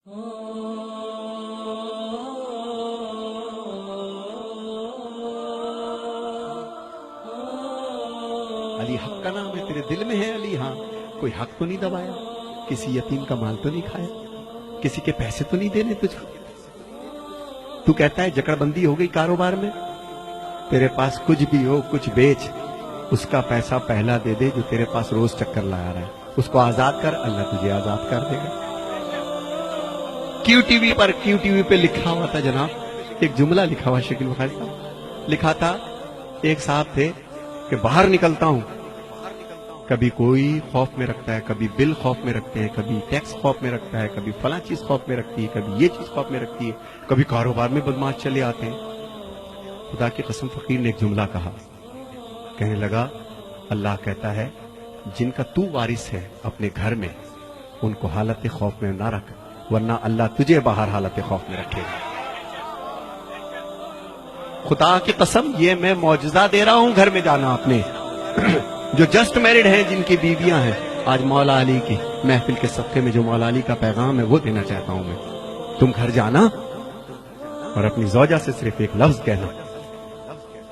علی حق کا نام ہے، تیرے دل میں ہے علی، ہاں کوئی حق تو نہیں دبایا، کسی یتیم کا مال تو نہیں کھایا، کسی کے پیسے تو نہیں دینے تجھ کو؟ تو کہتا ہے جکڑ بندی ہو گئی کاروبار میں، تیرے پاس کچھ بھی ہو کچھ بیچ، اس کا پیسہ پہلا دے دے جو تیرے پاس روز چکر لا رہا ہے، اس کو آزاد کر، اللہ تجھے آزاد کر دے گا۔ کیو ٹی وی پہ لکھا ہوا تھا جناب، ایک جملہ لکھا ہوا شکیل بخاری صاحب، لکھا تھا ایک صاحب تھے کہ باہر نکلتا ہوں، کبھی کوئی خوف میں رکھتا ہے، کبھی بل خوف میں رکھتے ہیں، کبھی ٹیکس خوف میں رکھتا ہے، کبھی فلاں چیز خوف میں رکھتی ہے، کبھی یہ چیز خوف میں رکھتی ہے، کبھی کاروبار میں بدماش چلے آتے ہیں۔ خدا کی قسم فقیر نے ایک جملہ کہا، کہنے لگا اللہ کہتا ہے جن کا تو وارث ہے اپنے گھر میں ان کو حالت خوف میں نہ رکھ، ورنہ اللہ تجھے باہر حالت خوف میں رکھے گا۔ خدا کی قسم یہ میں معجزہ دے رہا ہوں، گھر میں جانا اپنے جو جسٹ میرڈ ہیں، جن کی بیویاں ہیں، آج مولا علی کی محفل کے صدقے میں جو مولا علی کا پیغام ہے وہ دینا چاہتا ہوں میں۔ تم گھر جانا اور اپنی زوجہ سے صرف ایک لفظ کہنا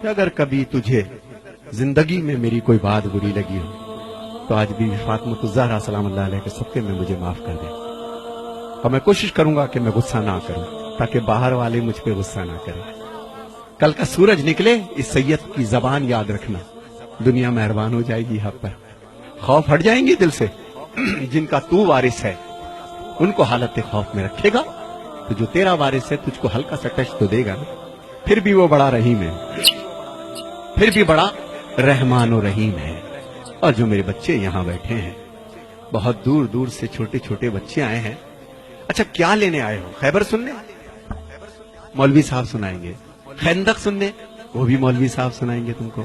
کہ اگر کبھی تجھے زندگی میں میری کوئی بات بری لگی ہو تو آج بھی فاطمہ الزہرا سلام اللہ علیہ کے صدقے میں مجھے معاف کر دے، اور میں کوشش کروں گا کہ میں غصہ نہ کروں تاکہ باہر والے مجھ پہ غصہ نہ کریں۔ کل کا سورج نکلے اس سید کی زبان یاد رکھنا، دنیا مہربان ہو جائے گی حق پر، خوف ہٹ جائیں گے دل سے۔ جن کا تو وارث ہے ان کو حالت خوف میں رکھے گا تو جو تیرا وارث ہے تجھ کو ہلکا سا ٹچ تو دے گا نا، پھر بھی وہ بڑا رحیم ہے، پھر بھی بڑا رحمان و رحیم ہے۔ اور جو میرے بچے یہاں بیٹھے ہیں، بہت دور دور سے چھوٹے چھوٹے بچے آئے ہیں، اچھا کیا لینے آئے ہو؟ خیبر سننے؟ مولوی صاحب سنائیں گے۔ خندق سننے؟ وہ بھی مولوی صاحب سنائیں گے تم کو۔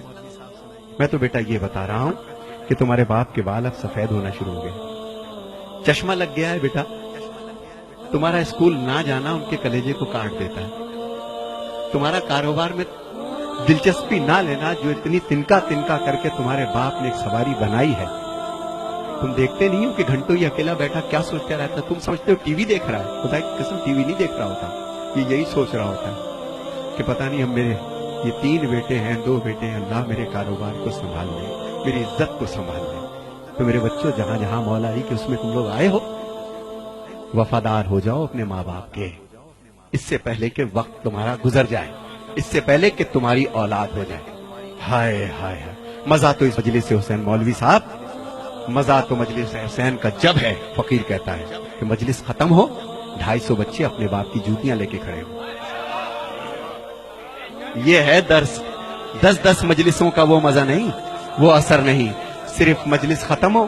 میں تو بیٹا یہ بتا رہا ہوں کہ تمہارے باپ کے بال اب سفید ہونا شروع ہو گئے، چشمہ لگ گیا ہے بیٹا، تمہارا اسکول نہ جانا ان کے کلیجے کو کاٹ دیتا ہے، تمہارا کاروبار میں دلچسپی نہ لینا جو اتنی تنکا تنکا کر کے تمہارے باپ نے ایک سواری بنائی ہے، تم دیکھتے نہیں ہو کہ گھنٹوں یہ اکیلا بیٹھا کیا سوچتا رہتا ہے؟ تم سمجھتے ہو ٹی وی دیکھ رہا ہے، خدا کی قسم ٹی وی نہیں دیکھ رہا ہوتا، یہ یہی سوچ رہا ہوتا ہے کہ پتہ نہیں ہم میرے یہ 3 بیٹے ہیں 2 بیٹے ہیں، اللہ میرے کاروبار کو سنبھال لے، میری عزت کو سنبھال لے۔ تو میرے بچوں جہاں جہاں مولا علی کے اس میں تم لوگ آئے ہو، وفادار ہو جاؤ اپنے ماں باپ کے، اس سے پہلے کہ وقت تمہارا گزر جائے، اس سے پہلے کہ تمہاری اولاد ہو جائے۔ ہائے ہائے ہائے، مزہ تو اس مجلس حسین مولوی صاحب، مزہ تو مجلس حسین کا جب ہے، فقیر کہتا ہے کہ مجلس ختم ہو 250 بچے اپنے باپ کی جوتیاں لے کے کھڑے ہو۔ یہ ہے درس، 10 مجلسوں کا وہ مزہ نہیں، وہ اثر نہیں، صرف مجلس ختم ہو۔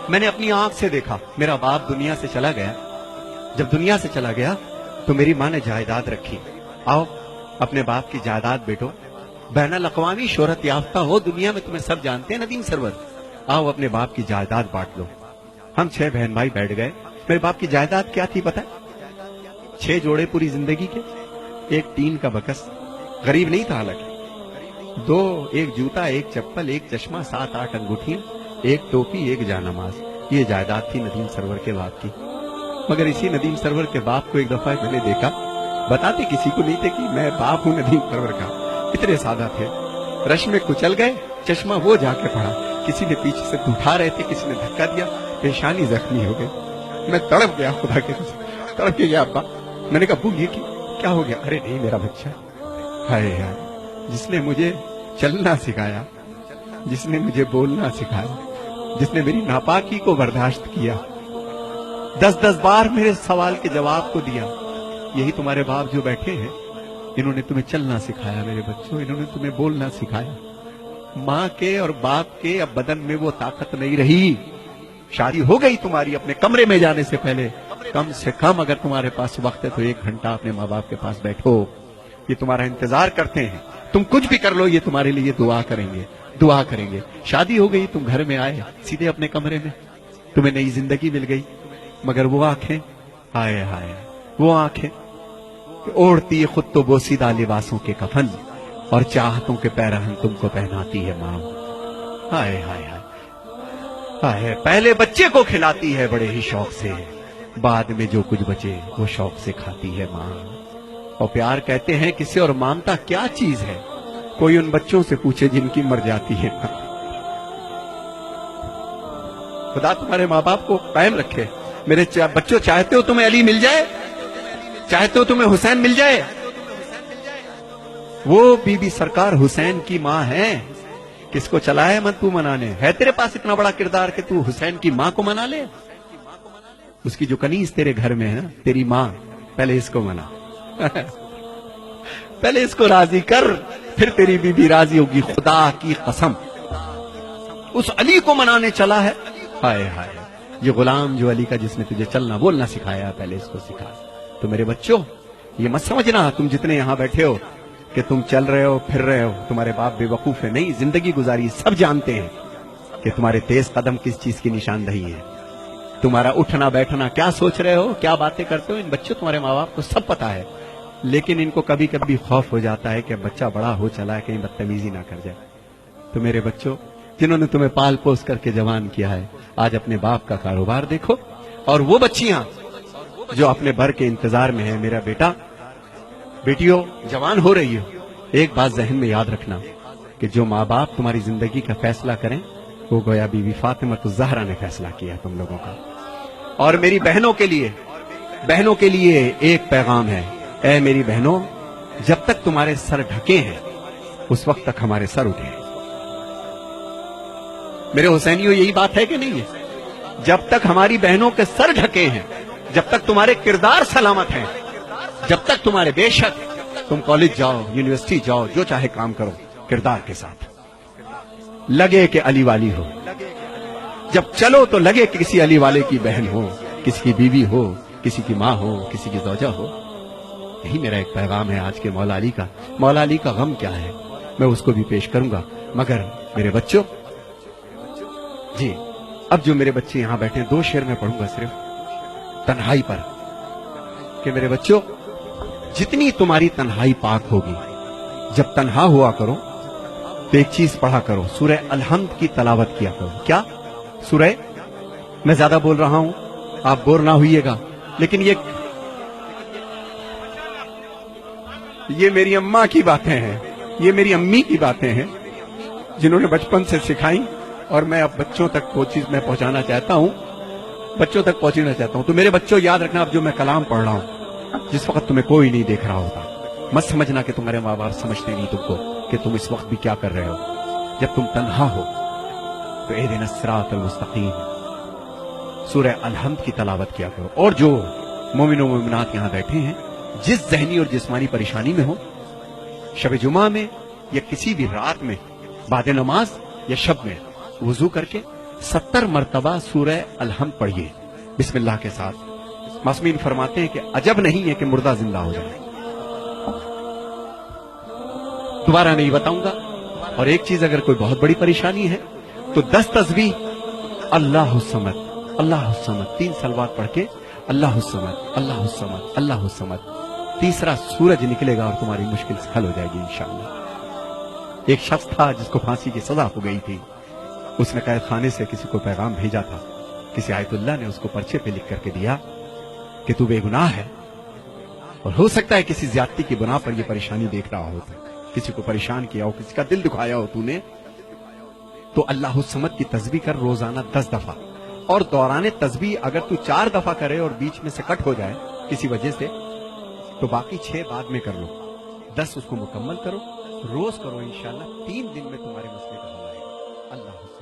میں نے اپنی آنکھ سے دیکھا، میرا باپ دنیا سے چلا گیا، جب دنیا سے چلا گیا تو میری ماں نے جائیداد رکھی، آؤ اپنے باپ کی جائیداد بیٹو، بین الاقوامی شہرت یافتہ ہو دنیا میں، تمہیں سب جانتے ہیں ندیم سرور، آؤ اپنے باپ کی جائیداد بانٹ لو۔ ہم 6 بہن بھائی بیٹھ گئے، میرے باپ کی جائیداد کیا تھی پتہ ہے؟ 6 جوڑے پوری زندگی کے، 1 ٹین کا بکس، غریب نہیں تھا حالانکہ، 2 1 جوتا 1 چپل 1 چشمہ 7-8 انگوٹھیاں 1 ٹوپی 1 جانماز، یہ جائیداد تھی ندیم سرور کے باپ کی۔ مگر اسی ندیم سرور کے باپ کو ایک دفعہ میں نے دیکھا، بتاتے کسی کو نہیں تھے کہ میں باپ ہوں ندیم سرور کا، اتنے سادہ تھے، رش میں کچل گئے، چشمہ وہ جا کے پڑا، کسی نے پیچھے سے اٹھا رہے تھے، کسی نے دھکا دیا، پیشانی زخمی ہو گئی، میں تڑپ گیا، خدا کے قسم تڑپ کے گیا ابا۔ میں نے کہا ابو یہ کیا ہو گیا؟ ارے نہیں میرا بچہ، ہائے ہائے، جس نے مجھے چلنا سکھایا، جس نے مجھے بولنا سکھایا، جس نے میری ناپاکی کو برداشت کیا، 10 بار میرے سوال کے جواب کو دیا، یہی تمہارے باپ جو بیٹھے ہیں، انہوں نے تمہیں چلنا سکھایا میرے بچوں، انہوں نے تمہیں بولنا سکھایا۔ ماں کے اور باپ کے اب بدن میں وہ طاقت نہیں رہی، شادی ہو گئی تمہاری، اپنے کمرے میں جانے سے پہلے کم سے کم اگر تمہارے پاس وقت ہے تو 1 گھنٹہ اپنے ماں باپ کے پاس بیٹھو، یہ تمہارا انتظار کرتے ہیں، تم کچھ بھی کر لو یہ تمہارے لیے دعا کریں گے، دعا کریں گے۔ شادی ہو گئی، تم گھر میں آئے سیدھے اپنے کمرے میں، تمہیں نئی زندگی مل گئی، مگر وہ آنکھیں، ہائے ہائے، وہ آنکھیں اوڑھتی خود تو بوسیدہ لباسوں کے کفن اور چاہتوں کے پیرہن تم کو پہناتی ہے ماں، ہائے ہائے ہائے، پہلے بچے کو کھلاتی ہے بڑے ہی شوق سے، بعد میں جو کچھ بچے وہ شوق سے کھاتی ہے ماں. اور پیار کہتے ہیں کسے اور مامتا کیا چیز ہے؟ کوئی ان بچوں سے پوچھے جن کی مر جاتی ہے ماں. خدا تمہارے ماں باپ کو قائم رکھے. میرے بچوں، چاہتے ہو تمہیں علی مل جائے؟ چاہتے ہو تمہیں حسین مل جائے؟ وہ بی بی سرکار حسین کی ماں ہے. کس کو چلا ہے من تو منانے؟ ہے تیرے پاس اتنا بڑا کردار کہ تو حسین کی ماں کو منا لے؟ اس کی جو کنیز تیرے گھر میں ہے نا، تیری ماں، پہلے اس کو منا. پہلے اس کو راضی کر، پھر تیری بی بی راضی ہوگی. خدا کی قسم اس علی کو منانے چلا ہے. ہائے ہائے، یہ غلام جو علی کا، جس نے تجھے چلنا بولنا سکھایا، پہلے اس کو سکھا. تو میرے بچوں، یہ مت سمجھنا تم جتنے یہاں بیٹھے ہو کہ تم چل رہے ہو پھر رہے ہو، تمہارے باپ بے وقوف ہے. نہیں، زندگی گزاری سب جانتے ہیں کہ تمہارے تیز قدم کس چیز کی نشاندہی ہے. تمہارا اٹھنا بیٹھنا کیا سوچ رہے ہو، کیا باتیں کرتے ہو، ان بچوں تمہارے ماں باپ کو سب پتا ہے. لیکن ان کو کبھی کبھی خوف ہو جاتا ہے کہ بچہ بڑا ہو چلا ہے، کہیں بدتمیزی نہ کر جائے. تو میرے بچوں، جنہوں نے تمہیں پال پوس کر کے جوان کیا ہے، آج اپنے باپ کا کاروبار دیکھو. اور وہ بچیاں جو اپنے بھر کے انتظار میں ہیں، میرا بیٹا بیٹیوں جوان ہو رہی ہو، ایک بات ذہن میں یاد رکھنا کہ جو ماں باپ تمہاری زندگی کا فیصلہ کریں، وہ گویا بی بی فاطمہ الزہرا نے فیصلہ کیا تم لوگوں کا. اور میری بہنوں کے لیے ایک پیغام ہے. اے میری بہنوں، جب تک تمہارے سر ڈھکے ہیں اس وقت تک ہمارے سر اٹھے ہیں. میرے حسینیوں، یہی بات ہے کہ نہیں ہے؟ جب تک ہماری بہنوں کے سر ڈھکے ہیں، جب تک تمہارے کردار سلامت ہیں، جب تک تمہارے، بے شک تم کالج جاؤ، یونیورسٹی جاؤ، جو چاہے کام کرو، کردار کے ساتھ لگے کہ علی والی ہو. جب چلو تو لگے کہ کسی علی والے کی بہن ہو، کسی کی بیوی ہو، کسی کی ماں ہو، کسی کی زوجہ ہو. یہی میرا ایک پیغام ہے آج کے مولا علی کا. مولا علی کا غم کیا ہے میں اس کو بھی پیش کروں گا. مگر میرے بچوں، جی اب جو میرے بچے یہاں بیٹھے ہیں، 2 شعر میں پڑھوں گا صرف تنہائی پر، کہ میرے بچوں، جتنی تمہاری تنہائی پاک ہوگی، جب تنہا ہوا کرو تو ایک چیز پڑھا کرو، سورہ الحمد کی تلاوت کیا کرو. کیا سورہ؟ میں زیادہ بول رہا ہوں، آپ بور نہ ہوئیے گا، لیکن یہ میری اماں کی باتیں ہیں، یہ میری امی کی باتیں ہیں، جنہوں نے بچپن سے سکھائیں، اور میں اب بچوں تک وہ چیز میں پہنچانا چاہتا ہوں، بچوں تک پہنچنا چاہتا ہوں. تو میرے بچوں، یاد رکھنا، اب جو میں کلام پڑھ رہا ہوں، جس وقت تمہیں کوئی نہیں دیکھ رہا ہوتا، مت سمجھنا کہ تمہارے ماں باپ سمجھتے نہیں تم کو کہ تم اس وقت بھی کیا کر رہے ہو. جب تم تنہا ہو تو اہدنا الصراط المستقیم سورہ الحمد کی تلاوت کیا کرو. اور جو مومن و مومنات یہاں بیٹھے ہیں، جس ذہنی اور جسمانی پریشانی میں ہو، شب جمعہ میں یا کسی بھی رات میں، بعد نماز یا شب میں، وضو کر کے 70 مرتبہ سورہ الحمد پڑھیے بسم اللہ کے ساتھ. معصومین فرماتے ہیں کہ عجب نہیں ہے کہ مردہ زندہ ہو جائے. دوبارہ نہیں بتاؤں گا. اور ایک چیز، اگر کوئی بہت بڑی پریشانی ہے تو 10 تسبیح اللہ الصمد، اللہ الصمد، 3 صلوات پڑھ کے اللہ الصمد، اللہ الصمد، اللہ الصمد. تیسرا سورج نکلے گا اور تمہاری مشکل حل ہو جائے گی انشاءاللہ. ایک شخص تھا جس کو پھانسی کی سزا ہو گئی تھی. اس نے قید خانے سے کسی کو پیغام بھیجا تھا. کسی آیت اللہ نے اس کو پرچے پہ لکھ کر کے دیا کہ تو بے گناہ ہے، اور ہو سکتا ہے کسی زیادتی کی بنا پر یہ پریشانی دیکھ رہا ہو، کسی کو پریشان کیا ہو، کسی کا دل دکھایا ہو تو نے، تو اللہ الصمد کی تسبیح کر روزانہ 10 دفعہ. اور دوران تسبیح اگر تو 4 دفعہ کرے اور بیچ میں سے کٹ ہو جائے کسی وجہ سے، تو باقی 6 بعد میں کر لو. 10 اس کو مکمل کرو، روز کرو، انشاءاللہ 3 دن میں تمہارے مسئلے کا حل آئے گا. اللہ حافظ.